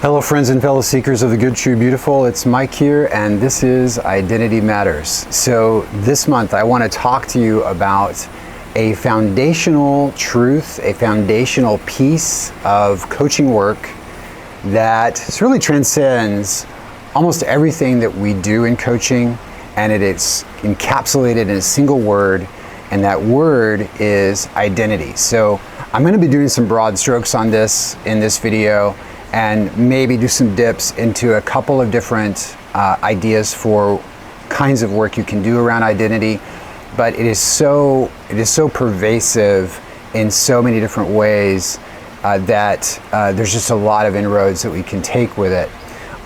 Hello friends and fellow seekers of the good, true, beautiful. It's Mike here, and this is Identity Matters. So this month I want to talk to you about a foundational truth, a foundational piece of coaching work that really transcends almost everything that we do in coaching, and it is encapsulated in a single word, and that word is identity. So I'm going to be doing some broad strokes on this in this video, and maybe do some dips into a couple of different ideas for kinds of work you can do around identity. But it is so pervasive in so many different ways that there's just a lot of inroads that we can take with it.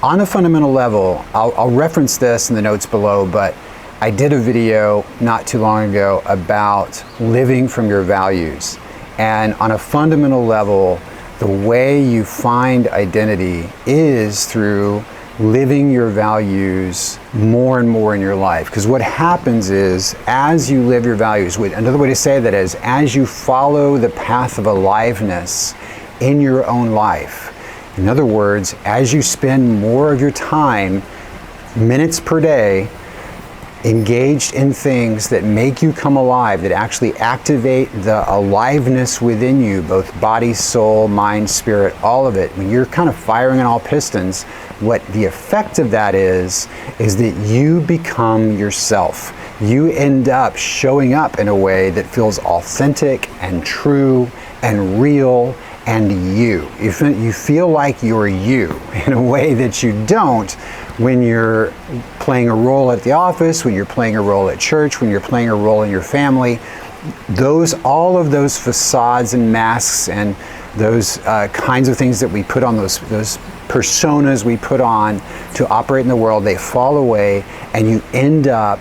On a fundamental level, I'll reference this in the notes below, but I did a video not too long ago about living from your values. And on a fundamental level, the way you find identity is through living your values more and more in your life. Because what happens is, as you live your values, another way to say that is, as you follow the path of aliveness in your own life, in other words, as you spend more of your time, minutes per day, engaged in things that make you come alive, that actually activate the aliveness within you, both body, soul, mind, spirit, all of it. When you're kind of firing on all pistons, what the effect of that is that you become yourself. You end up showing up in a way that feels authentic and true and real and you. You feel like you're you in a way that you don't when you're playing a role at the office, when you're playing a role at church, when you're playing a role in your family. All of those facades and masks and those kinds of things that we put on, those personas we put on to operate in the world, they fall away, and you end up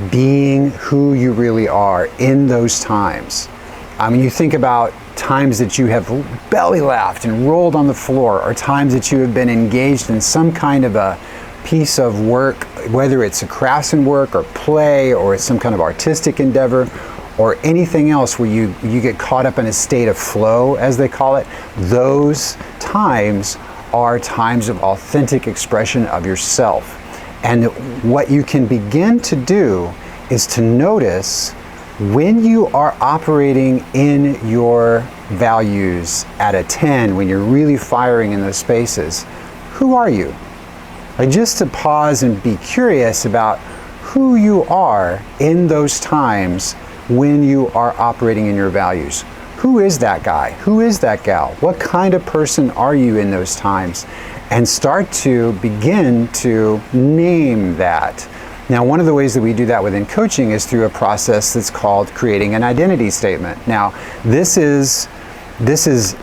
being who you really are in those times. I mean, you think about times that you have belly laughed and rolled on the floor, or times that you have been engaged in some kind of a piece of work, whether it's a craftsman work or play, or it's some kind of artistic endeavor, or anything else where you get caught up in a state of flow, as they call it. Those times are times of authentic expression of yourself. And what you can begin to do is to notice when you are operating in your values at a 10, when you're really firing in those spaces, who are you? Like, just to pause and be curious about who you are in those times when you are operating in your values. Who is that guy? Who is that gal? What kind of person are you in those times? And start to begin to name that. Now, one of the ways that we do that within coaching is through a process that's called creating an identity statement. Now, this is,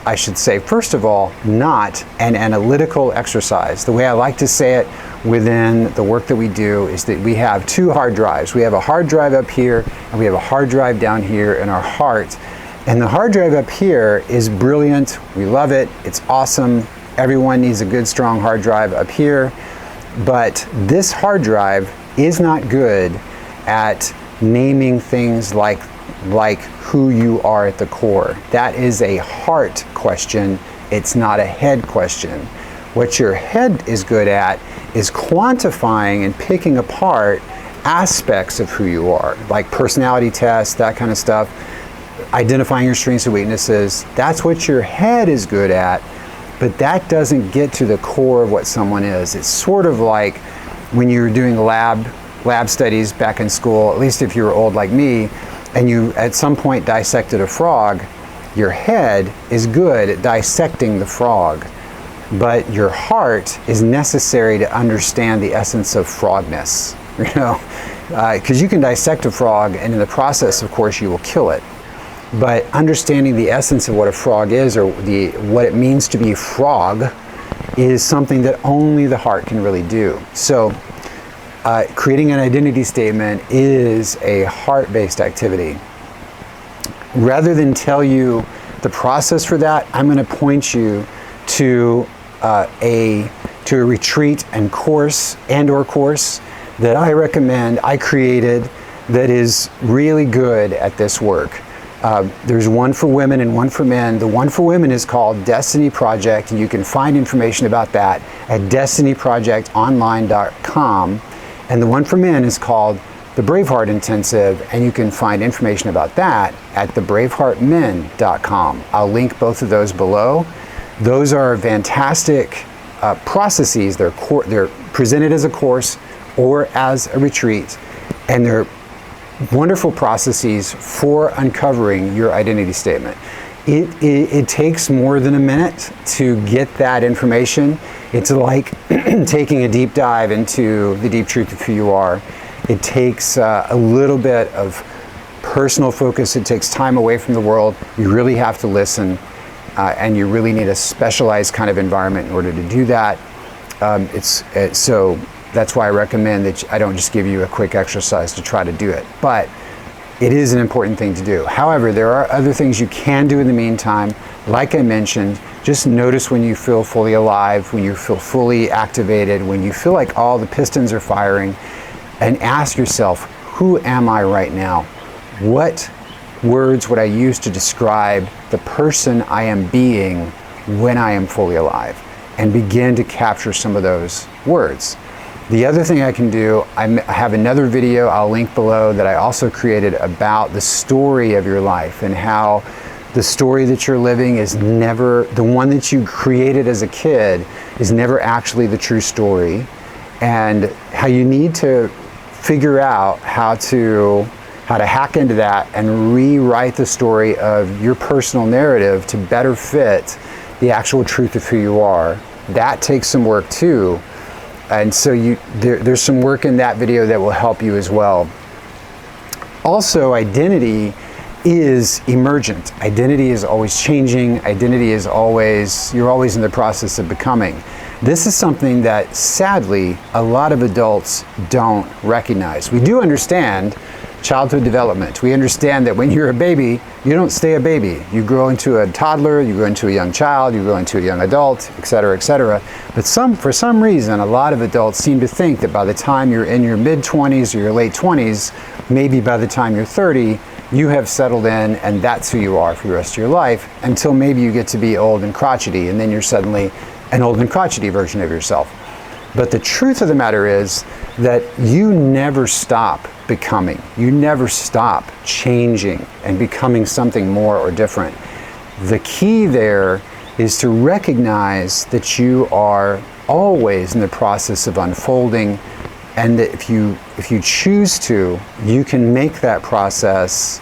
I should say, first of all, not an analytical exercise. The way I like to say it within the work that we do is that we have two hard drives. We have a hard drive up here, and we have a hard drive down here in our heart. And the hard drive up here is brilliant. We love it. It's awesome. Everyone needs a good, strong hard drive up here. But this hard drive is not good at naming things like who you are at the core. That is a heart question. It's not a head question. What your head is good at is quantifying and picking apart aspects of who you are, like personality tests, that kind of stuff, identifying your strengths and weaknesses. That's what your head is good at, but that doesn't get to the core of what someone is. It's sort of like when you're doing lab studies back in school, at least if you were old like me, and you at some point dissected a frog. Your head is good at dissecting the frog, but your heart is necessary to understand the essence of frogness, because you can dissect a frog, and in the process, of course, you will kill it. But understanding the essence of what a frog is, or what it means to be frog, is something that only the heart can really do. So creating an identity statement is a heart-based activity. Rather than tell you the process for that, I'm going to point you to a retreat and course that I recommend, I created, that is really good at this work. There's one for women and one for men. The one for women is called Destiny Project, and you can find information about that at destinyprojectonline.com. And the one for men is called the Braveheart Intensive, and you can find information about that at thebraveheartmen.com. I'll link both of those below. Those are fantastic processes. They're presented as a course or as a retreat, and they're wonderful processes for uncovering your identity statement. It takes more than a minute to get that information. It's like taking a deep dive into the deep truth of who you are. It takes a little bit of personal focus. It takes time away from the world. You really have to listen, and you really need a specialized kind of environment in order to do that. So that's why I recommend that I don't just give you a quick exercise to try to do it, but it is an important thing to do. However, there are other things you can do in the meantime. Like I mentioned, just notice when you feel fully alive, when you feel fully activated, when you feel like all the pistons are firing, and ask yourself, who am I right now? What words would I use to describe the person I am being when I am fully alive? And begin to capture some of those words. The other thing I can do, I have another video I'll link below that I also created about the story of your life and how the story that you're living is never, the one that you created as a kid is never actually the true story, and how you need to figure out how to hack into that and rewrite the story of your personal narrative to better fit the actual truth of who you are. That takes some work too. And so there's some work in that video that will help you as well. Also, identity is emergent. Identity is always changing. Identity is always, you're always in the process of becoming. This is something that sadly a lot of adults don't recognize. We do understand childhood development. We understand that when you're a baby, you don't stay a baby. You grow into a toddler, you grow into a young child, you grow into a young adult, etc., etc. But for some reason, a lot of adults seem to think that by the time you're in your mid-20s or your late 20s, maybe by the time you're 30, you have settled in and that's who you are for the rest of your life, until maybe you get to be old and crotchety, and then you're suddenly an old and crotchety version of yourself. But the truth of the matter is that you never stop becoming. You never stop changing and becoming something more or different. The key there is to recognize that you are always in the process of unfolding, and that if you choose to, you can make that process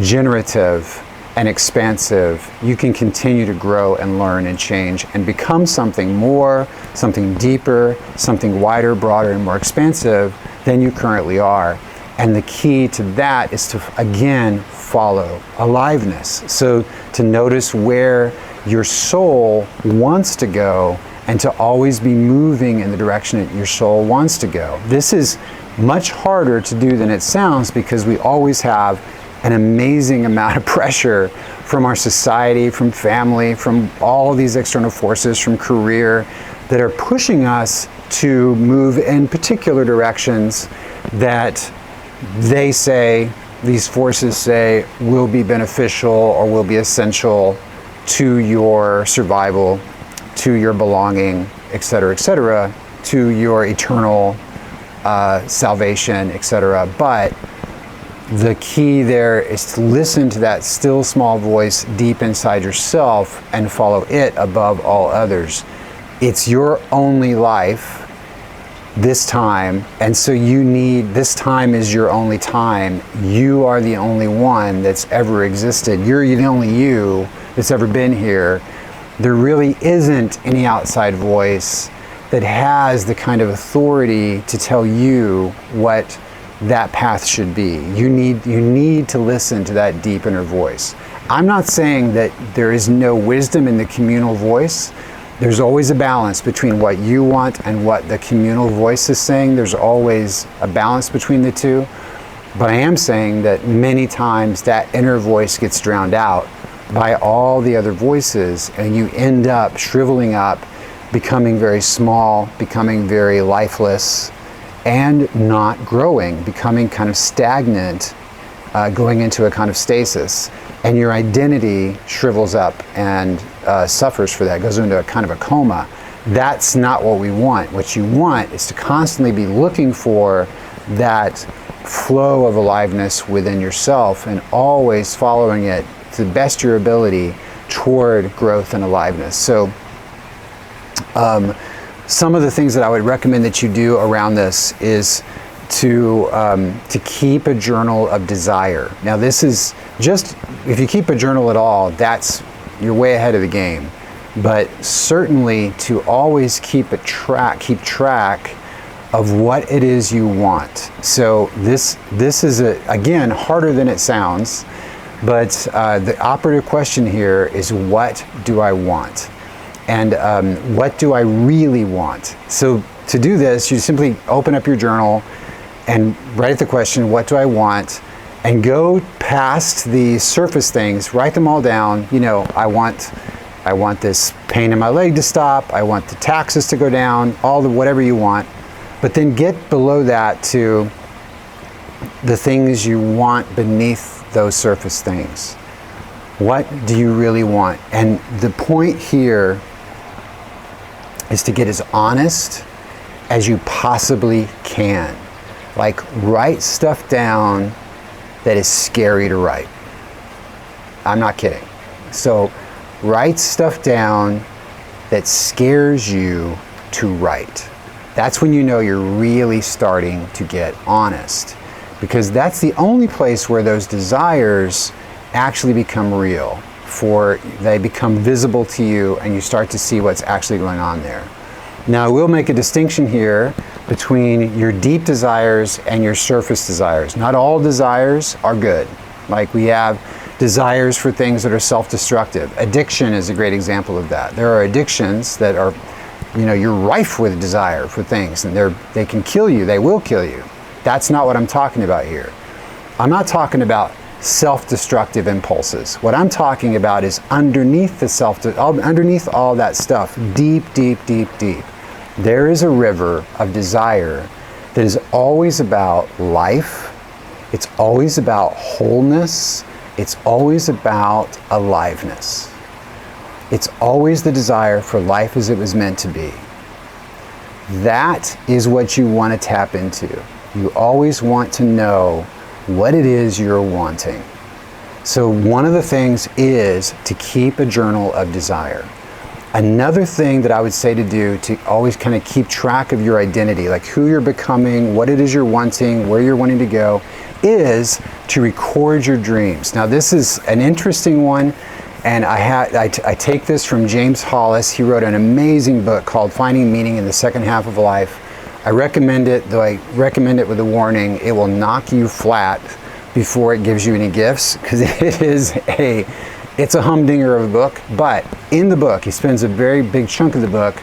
generative and expansive. You can continue to grow and learn and change and become something more, something deeper, something wider, broader, and more expansive than you currently are. And the key to that is to, again, follow aliveness. So to notice where your soul wants to go and to always be moving in the direction that your soul wants to go. This is much harder to do than it sounds, because we always have an amazing amount of pressure from our society, from family, from all these external forces, from career, that are pushing us to move in particular directions that they say, these forces say, will be beneficial or will be essential to your survival, to your belonging, etc., to your eternal salvation, etc. But the key there is to listen to that still small voice deep inside yourself and follow it above all others. It's your only life this time, and so this time is your only time. You are the only one that's ever existed. You're the only you that's ever been here. There really isn't any outside voice that has the kind of authority to tell you what that path should be. You need to listen to that deep inner voice. I'm not saying that there is no wisdom in the communal voice. There's always a balance between what you want and what the communal voice is saying. There's always a balance between the two. But I am saying that many times that inner voice gets drowned out by all the other voices, and you end up shriveling up, becoming very small, becoming very lifeless, and not growing, becoming kind of stagnant going into a kind of stasis, and your identity shrivels up and suffers for that, goes into a kind of a coma. That's not what we want. What you want is to constantly be looking for that flow of aliveness within yourself and always following it to the best of your ability toward growth and aliveness. So some of the things that I would recommend that you do around this is to keep a journal of desire. Now this is just, if you keep a journal at all, you're way ahead of the game. But certainly to always keep track of what it is you want. So this is again harder than it sounds, but the operative question here is, what do I want? And what do I really want? So to do this, you simply open up your journal and write the question, what do I want? And go past the surface things, write them all down. You know, I want this pain in my leg to stop, I want the taxes to go down, whatever you want. But then get below that to the things you want beneath those surface things. What do you really want? And the point here is to get as honest as you possibly can. Like, write stuff down that is scary to write. I'm not kidding. So write stuff down that scares you to write. That's when you know you're really starting to get honest, because that's the only place where those desires actually become real, they become visible to you and you start to see what's actually going on there. Now, I will make a distinction here between your deep desires and your surface desires. Not all desires are good. Like, we have desires for things that are self-destructive. Addiction is a great example of that. There are addictions that are, you're rife with desire for things, and they can kill you, they will kill you. That's not what I'm talking about here. I'm not talking about self-destructive impulses. What I'm talking about is underneath underneath all that stuff, deep, there is a river of desire that is always about life. It's always about wholeness. It's always about aliveness. It's always the desire for life as it was meant to be. That is what you want to tap into. You always want to know what it is you're wanting. So one of the things is to keep a journal of desire. Another thing that I would say to do to always kind of keep track of your identity, like who you're becoming, what it is you're wanting, where you're wanting to go, is to record your dreams. Now this is an interesting one, and I take this from James Hollis. He wrote an amazing book called Finding Meaning in the Second Half of Life. I recommend it, though I recommend it with a warning. It will knock you flat before it gives you any gifts, because it's a humdinger of a book. But in the book, he spends a very big chunk of the book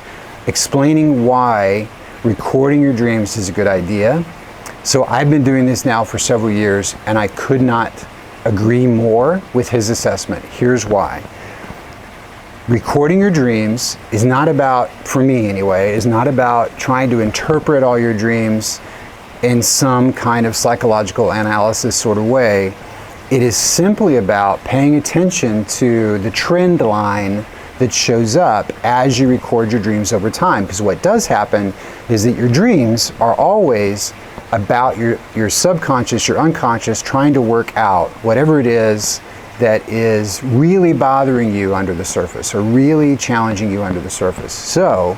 explaining why recording your dreams is a good idea. So I've been doing this now for several years, and I could not agree more with his assessment. Here's why. Recording your dreams is not about, for me anyway, is not about trying to interpret all your dreams in some kind of psychological analysis sort of way. It is simply about paying attention to the trend line that shows up as you record your dreams over time. Because what does happen is that your dreams are always about your subconscious, your unconscious, trying to work out whatever it is that is really bothering you under the surface, or really challenging you under the surface. So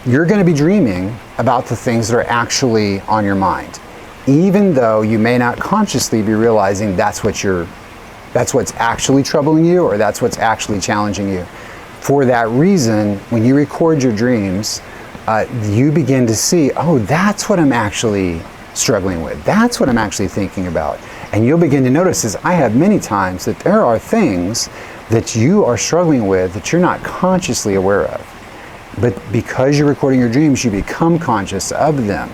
you're going to be dreaming about the things that are actually on your mind, even though you may not consciously be realizing that's what's actually troubling you, or that's what's actually challenging you. For that reason, when you record your dreams, you begin to see, oh, that's what I'm actually struggling with. That's what I'm actually thinking about. And you'll begin to notice, as I have many times, that there are things that you are struggling with that you're not consciously aware of. But because you're recording your dreams, you become conscious of them.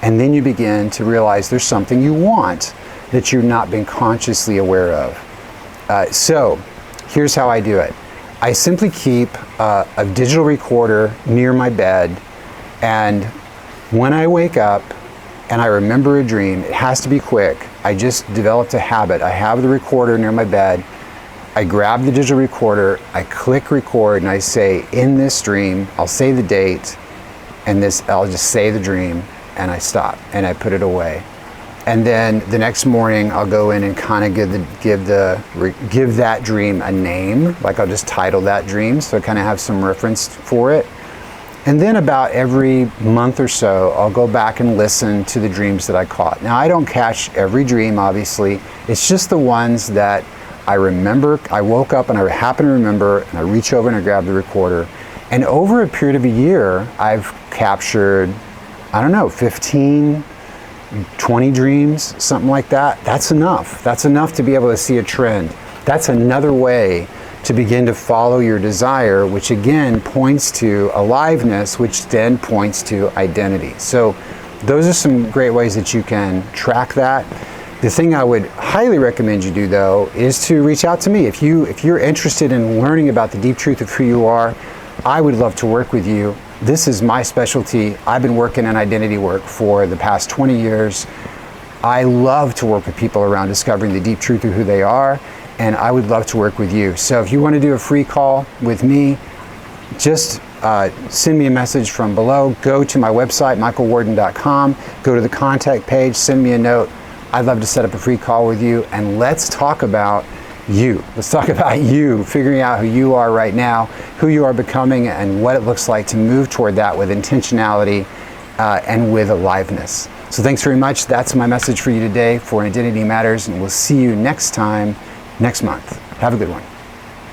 And then you begin to realize there's something you want that you've not been consciously aware of. So here's how I do it. I simply keep a digital recorder near my bed, and when I wake up and I remember a dream, it has to be quick. I just developed a habit. I have the recorder near my bed. I grab the digital recorder, I click record, and I say, in this dream, I'll say the date, and I'll just say the dream, and I stop, and I put it away. And then the next morning, I'll go in and kind of give that dream a name, like I'll just title that dream, so I kind of have some reference for it. And then about every month or so, I'll go back and listen to the dreams that I caught. Now, I don't catch every dream, obviously. It's just the ones that I remember. I woke up and I happen to remember, and I reach over and I grab the recorder. And over a period of a year, I've captured, I don't know, 15, 20 dreams, something like that. That's enough. That's enough to be able to see a trend. That's another way to begin to follow your desire, which again points to aliveness, which then points to identity. So those are some great ways that you can track that. The thing I would highly recommend you do, though, is to reach out to me. If you're interested in learning about the deep truth of who you are, I would love to work with you. This is my specialty. I've been working in identity work for the past 20 years. I love to work with people around discovering the deep truth of who they are, and I would love to work with you. So if you want to do a free call with me, just send me a message from below. Go to my website, michaelwarden.com. Go to the contact page, send me a note. I'd love to set up a free call with you, and let's talk about you. Let's talk about you, figuring out who you are right now, who you are becoming, and what it looks like to move toward that with intentionality and with aliveness. So thanks very much. That's my message for you today for Identity Matters, and we'll see you next time, next month. Have a good one.